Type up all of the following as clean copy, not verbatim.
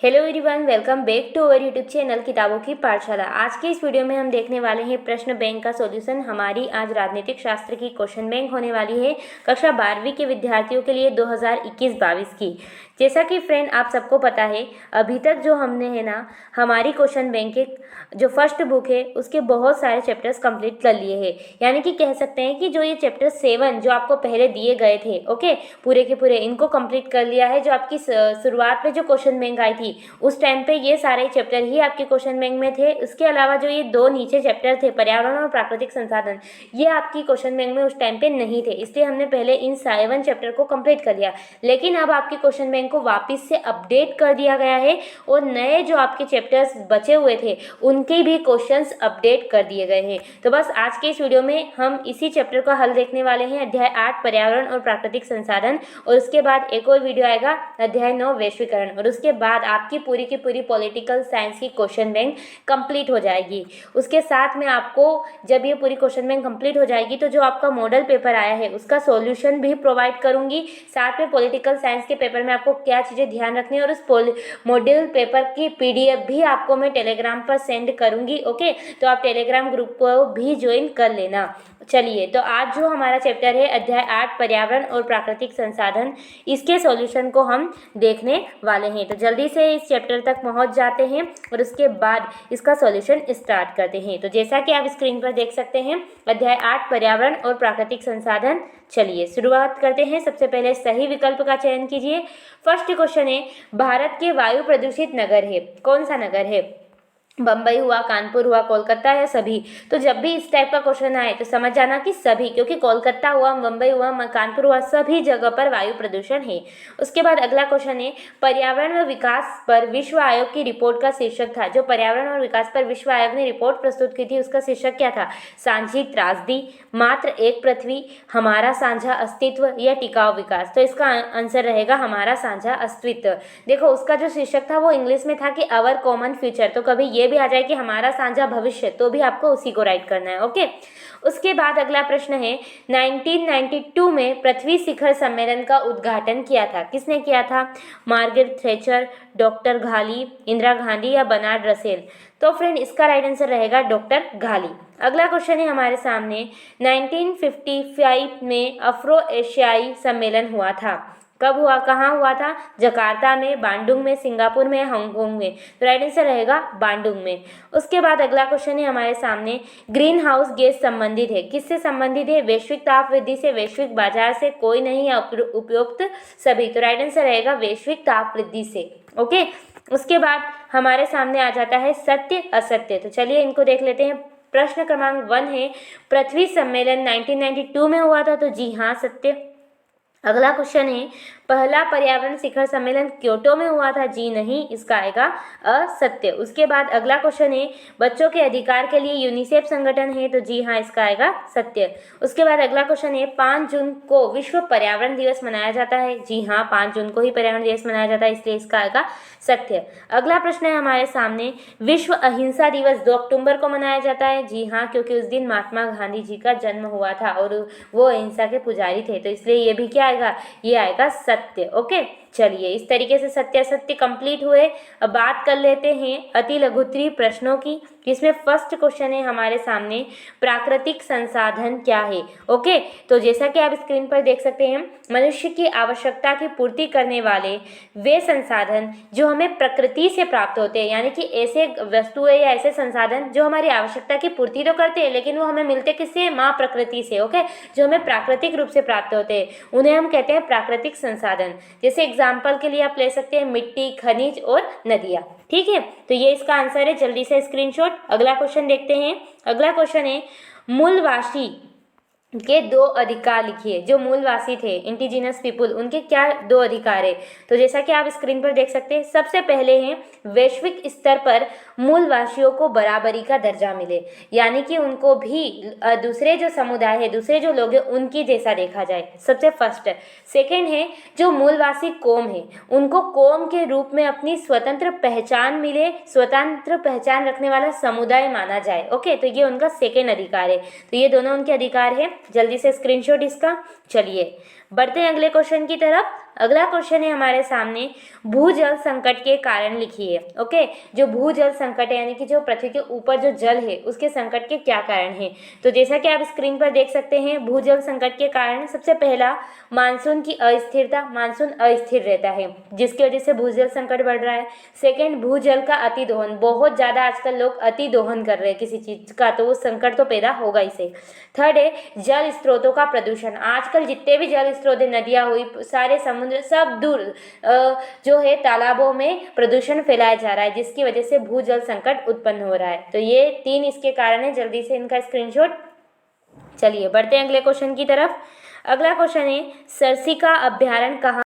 Hello everyone, welcome back to our YouTube channel किताबों की पाठशाला। आज के इस वीडियो में हम देखने वाले हैं प्रश्न बैंक का सॉल्यूशन। हमारी आज राजनीतिक शास्त्र की क्वेश्चन बैंक होने वाली है कक्षा 12वीं के विद्यार्थियों के लिए 2021-22 की। जैसा कि फ्रेंड आप सबको पता है, अभी तक जो हमने है ना हमारी क्वेश्चन बैंक के जो फर्स्ट बुक है उसके बहुत सारे चैप्टर्स कंप्लीट कर लिए हैं। यानी कि कह सकते हैं कि जो ये चैप्टर 7 जो आपको पहले दिए गए थे, ओके, पूरे के पूरे इनको कंप्लीट कर लिया है। जो आपकी शुरुआत में जो क्वेश्चन बैंक आई थी उस टाइम पे ये सारे चैप्टर ही आपके क्वेश्चन बैंक में थे। उसके अलावा जो ये दो नीचे चैप्टर थे, पर्यावरण और प्राकृतिक संसाधन, ये आपकी क्वेश्चन बैंक में उस टाइम पे नहीं थे, इसलिए हमने पहले इन 7 चैप्टर को कंप्लीट कर लिया। लेकिन अब आपके क्वेश्चन बैंक को वापस से अपडेट कर दिया गया है और नए जो आपके चैप्टर्स बचे हुए थे उनके भी क्वेश्चंस अपडेट कर दिए गए हैं। तो बस आज के इस वीडियो में हम इसी चैप्टर का हल देखने वाले हैं, अध्याय 8 पर्यावरण और प्राकृतिक संसाधन, और उसके बाद एक और वीडियो आएगा अध्याय 9 वैश्वीकरण, और उसके बाद आपकी पूरी की पूरी पॉलिटिकल साइंस की क्वेश्चन बैंक कंप्लीट हो जाएगी। उसके साथ में आपको जब ये पूरी क्वेश्चन बैंक कंप्लीट हो जाएगी तो जो आपका मॉडल पेपर आया है उसका सॉल्यूशन भी प्रोवाइड करूंगी। साथ में पॉलिटिकल साइंस के पेपर में आपको क्या चीज़ें ध्यान रखनी है और उस मॉडल पेपर की पीडीएफ भी आपको मैं टेलीग्राम पर सेंड करूंगी। ओके, तो आप टेलीग्राम ग्रुप को भी ज्वाइन कर लेना। चलिए, तो आज जो हमारा चैप्टर है अध्याय 8 पर्यावरण और प्राकृतिक संसाधन, इसके सॉल्यूशन को हम देखने वाले हैं। तो जल्दी से इस चैप्टर तक पहुंच जाते हैं और उसके बाद इसका सॉल्यूशन स्टार्ट करते हैं। तो जैसा कि आप स्क्रीन पर देख सकते हैं, अध्याय 8 पर्यावरण और प्राकृतिक संसाधन। चलिए शुरुआत करते हैं। सबसे पहले सही विकल्प का चयन कीजिए। फर्स्ट क्वेश्चन है, भारत के वायु प्रदूषित नगर है, कौन सा नगर है? बम्बई हुआ, कानपुर हुआ, कोलकाता या सभी? तो जब भी इस टाइप का क्वेश्चन आए तो समझ जाना कि सभी, क्योंकि कोलकाता हुआ, मुंबई हुआ, कानपुर हुआ, सभी जगह पर वायु प्रदूषण है। उसके बाद अगला क्वेश्चन है, पर्यावरण व विकास पर विश्व आयोग की रिपोर्ट का शीर्षक था। जो पर्यावरण और विकास पर विश्व आयोग ने रिपोर्ट प्रस्तुत की थी उसका शीर्षक क्या था? सांझी त्रासदी, मात्र एक पृथ्वी, हमारा साझा अस्तित्व या टिकाऊ विकास? तो इसका आंसर रहेगा हमारा साझा अस्तित्व। देखो, उसका जो शीर्षक था वो इंग्लिश में था कि अवर कॉमन फ्यूचर, तो कभी ये भी आ जाए कि हमारा साझा भविष्य, तो भी आपको उसी को राइट करना है। ओके, उसके बाद अगला प्रश्न है, 1992 में पृथ्वी शिखर सम्मेलन का उद्घाटन किया था, किसने किया था? मार्गरेट थैचर, डॉक्टर घाली, इंदिरा गांधी या बर्नार्ड रसेल? तो फ्रेंड इसका राइट आंसर रहेगा डॉक्टर घाली। अगला क्वेश्चन है हमारे सामने, 1955 में अफ्रो एशियाई सम्मेलन हुआ था, कब हुआ, कहाँ हुआ था? जकार्ता में, बांडुंग में, सिंगापुर में, हांगकांग में? तो राइट आंसर रहेगा बांडुंग में। उसके बाद अगला क्वेश्चन है हमारे सामने, ग्रीन हाउस गैस संबंधित है, किससे संबंधित है? वैश्विक ताप वृद्धि से, वैश्विक बाजार से, कोई नहीं या उपयुक्त सभी? तो राइट आंसर रहेगा वैश्विक ताप वृद्धि से। ओके, उसके बाद हमारे सामने आ जाता है सत्य असत्य। तो चलिए इनको देख लेते हैं। प्रश्न क्रमांक 1 है, पृथ्वी सम्मेलन 1992 में हुआ था, तो जी हाँ सत्य। अगला क्वेश्चन है, पहला पर्यावरण शिखर सम्मेलन क्योटो में हुआ था, जी नहीं, इसका आएगा असत्य। उसके बाद अगला क्वेश्चन है, बच्चों के अधिकार के लिए यूनिसेफ संगठन है, तो जी हाँ, इसका आएगा सत्य। उसके बाद अगला क्वेश्चन है, 5 जून को विश्व पर्यावरण दिवस मनाया जाता है, जी हाँ, 5 जून को ही पर्यावरण दिवस मनाया जाता है, इसलिए इसका आएगा सत्य। अगला प्रश्न है हमारे सामने, विश्व अहिंसा दिवस 2 अक्टूबर को मनाया जाता है, जी हाँ, क्योंकि उस दिन महात्मा गांधी जी का जन्म हुआ था और वो अहिंसा के पुजारी थे, तो इसलिए ये भी क्या आएगा? ये आएगा सत्य। ओके, चलिए इस तरीके से सत्य असत्य कंप्लीट हुए। अब बात कर लेते हैं अति लघुत्तरीय प्रश्नों की, जिसमें फर्स्ट क्वेश्चन है हमारे सामने, प्राकृतिक संसाधन क्या है? ओके, तो जैसा कि आप स्क्रीन पर देख सकते हैं, मनुष्य की आवश्यकता की पूर्ति करने वाले वे संसाधन जो हमें प्रकृति से प्राप्त होते हैं, यानी कि ऐसे वस्तुएं या ऐसे संसाधन जो हमारी आवश्यकता की पूर्ति तो करते हैं लेकिन वो हमें मिलते किससे? माँ प्रकृति से। ओके, जो हमें प्राकृतिक रूप से प्राप्त होते हैं उन्हें हम कहते हैं प्राकृतिक संसाधन। जैसे एग्जाम्पल के लिए आप ले सकते हैं मिट्टी, खनिज और नदियाँ। ठीक है, तो ये इसका आंसर है। जल्दी से स्क्रीनशॉट। अगला क्वेश्चन देखते हैं। अगला क्वेश्चन है, मूलवासी के 2 अधिकार लिखिए। जो मूलवासी थे, इंडिजिनस पीपुल, उनके क्या 2 अधिकार है? तो जैसा कि आप स्क्रीन पर देख सकते हैं, सबसे पहले हैं वैश्विक स्तर पर मूलवासियों को बराबरी का दर्जा मिले, यानी कि उनको भी दूसरे जो समुदाय है, दूसरे जो लोग हैं उनकी जैसा देखा जाए, सबसे फर्स्ट। सेकेंड है, जो मूलवासी कौम है उनको कौम के रूप में अपनी स्वतंत्र पहचान मिले, स्वतंत्र पहचान रखने वाला समुदाय माना जाए। ओके, तो ये उनका सेकेंड अधिकार है। तो ये दोनों उनके अधिकार है। जल्दी से स्क्रीनशॉट इसका। चलिए बढ़ते हैं अगले क्वेश्चन की तरफ। अगला क्वेश्चन है हमारे सामने, भूजल संकट के कारण लिखिए। ओके, जो भूजल संकट है यानी कि जो पृथ्वी के ऊपर जो जल है उसके संकट के क्या कारण हैं। तो जैसा कि आप स्क्रीन पर देख सकते हैं, भूजल संकट के कारण सबसे पहला मानसून की अस्थिरता, मानसून अस्थिर रहता है जिसकी वजह से भूजल संकट बढ़ रहा है। सेकेंड, भूजल का अति दोहन, बहुत ज़्यादा आजकल लोग अति दोहन कर रहे हैं किसी चीज़ का, तो वो संकट तो पैदा होगा ही से। थर्ड है जल स्रोतों का प्रदूषण, आजकल जितने भी जल स्रोत, नदियाँ हुई, सारे समुद्र, सब दूर जो है तालाबों में प्रदूषण फैलाया जा रहा है जिसकी वजह से भूजल संकट उत्पन्न हो रहा है। तो ये 3 इसके कारण है, जल्दी से इनका स्क्रीनशॉट। चलिए बढ़ते हैं अगले क्वेश्चन की तरफ। अगला क्वेश्चन है, सरसिका अभ्यारण्य कहाँ।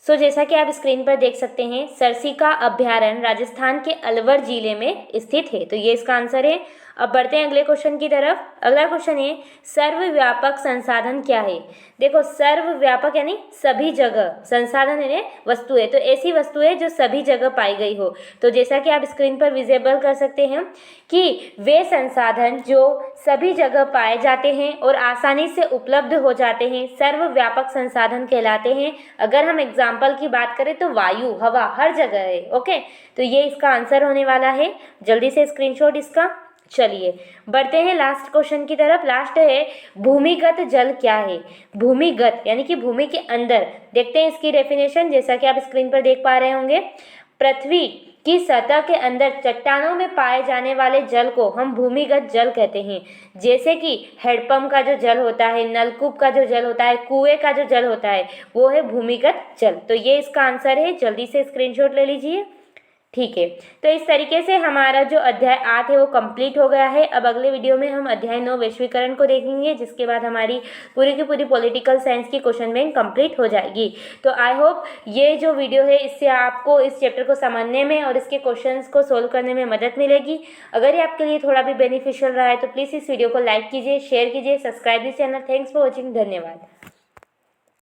जैसा कि आप स्क्रीन पर देख सकते हैं, सरसिका अभ्यारण्य राजस्थान के अलवर जिले में स्थित है, तो ये इसका आंसर है। अब बढ़ते हैं अगले क्वेश्चन की तरफ। अगला क्वेश्चन है, सर्वव्यापक संसाधन क्या है। देखो, सर्वव्यापक यानी सभी जगह, संसाधन यानी वस्तु है, तो ऐसी वस्तु है जो सभी जगह पाई गई हो। तो जैसा कि आप स्क्रीन पर विजिबल कर सकते हैं कि वे संसाधन जो सभी जगह पाए जाते हैं और आसानी से उपलब्ध हो जाते हैं सर्वव्यापक संसाधन कहलाते हैं। अगर हम एग्जाम्पल की बात करें तो वायु, हवा हर जगह है। ओके, तो ये इसका आंसर होने वाला है, जल्दी से स्क्रीनशॉट इसका। चलिए बढ़ते हैं लास्ट क्वेश्चन की तरफ। लास्ट है, भूमिगत जल क्या है। भूमिगत यानी कि भूमि के अंदर, देखते हैं इसकी डेफिनेशन। जैसा कि आप स्क्रीन पर देख पा रहे होंगे, पृथ्वी की सतह के अंदर चट्टानों में पाए जाने वाले जल को हम भूमिगत जल कहते हैं। जैसे कि हैंडपंप का जो जल होता है, नलकूप का जो जल होता है, कुएं का जो जल होता है, वो है भूमिगत जल। तो ये इसका आंसर है, जल्दी से स्क्रीनशॉट ले लीजिए। ठीक है, तो इस तरीके से हमारा जो अध्याय 8 है वो कंप्लीट हो गया है। अब अगले वीडियो में हम अध्याय 9 वैश्वीकरण को देखेंगे, जिसके बाद हमारी पूरी की पूरी पॉलिटिकल साइंस की क्वेश्चन बैंक कंप्लीट हो जाएगी। तो आई होप ये जो वीडियो है इससे आपको इस चैप्टर को समझने में और इसके क्वेश्चंस को सोल्व करने में मदद मिलेगी। अगर ये आपके लिए थोड़ा भी बेनिफिशियल रहा है तो प्लीज़ इस वीडियो को लाइक कीजिए, शेयर कीजिए, subscribe this channel. Thanks for watching, धन्यवाद।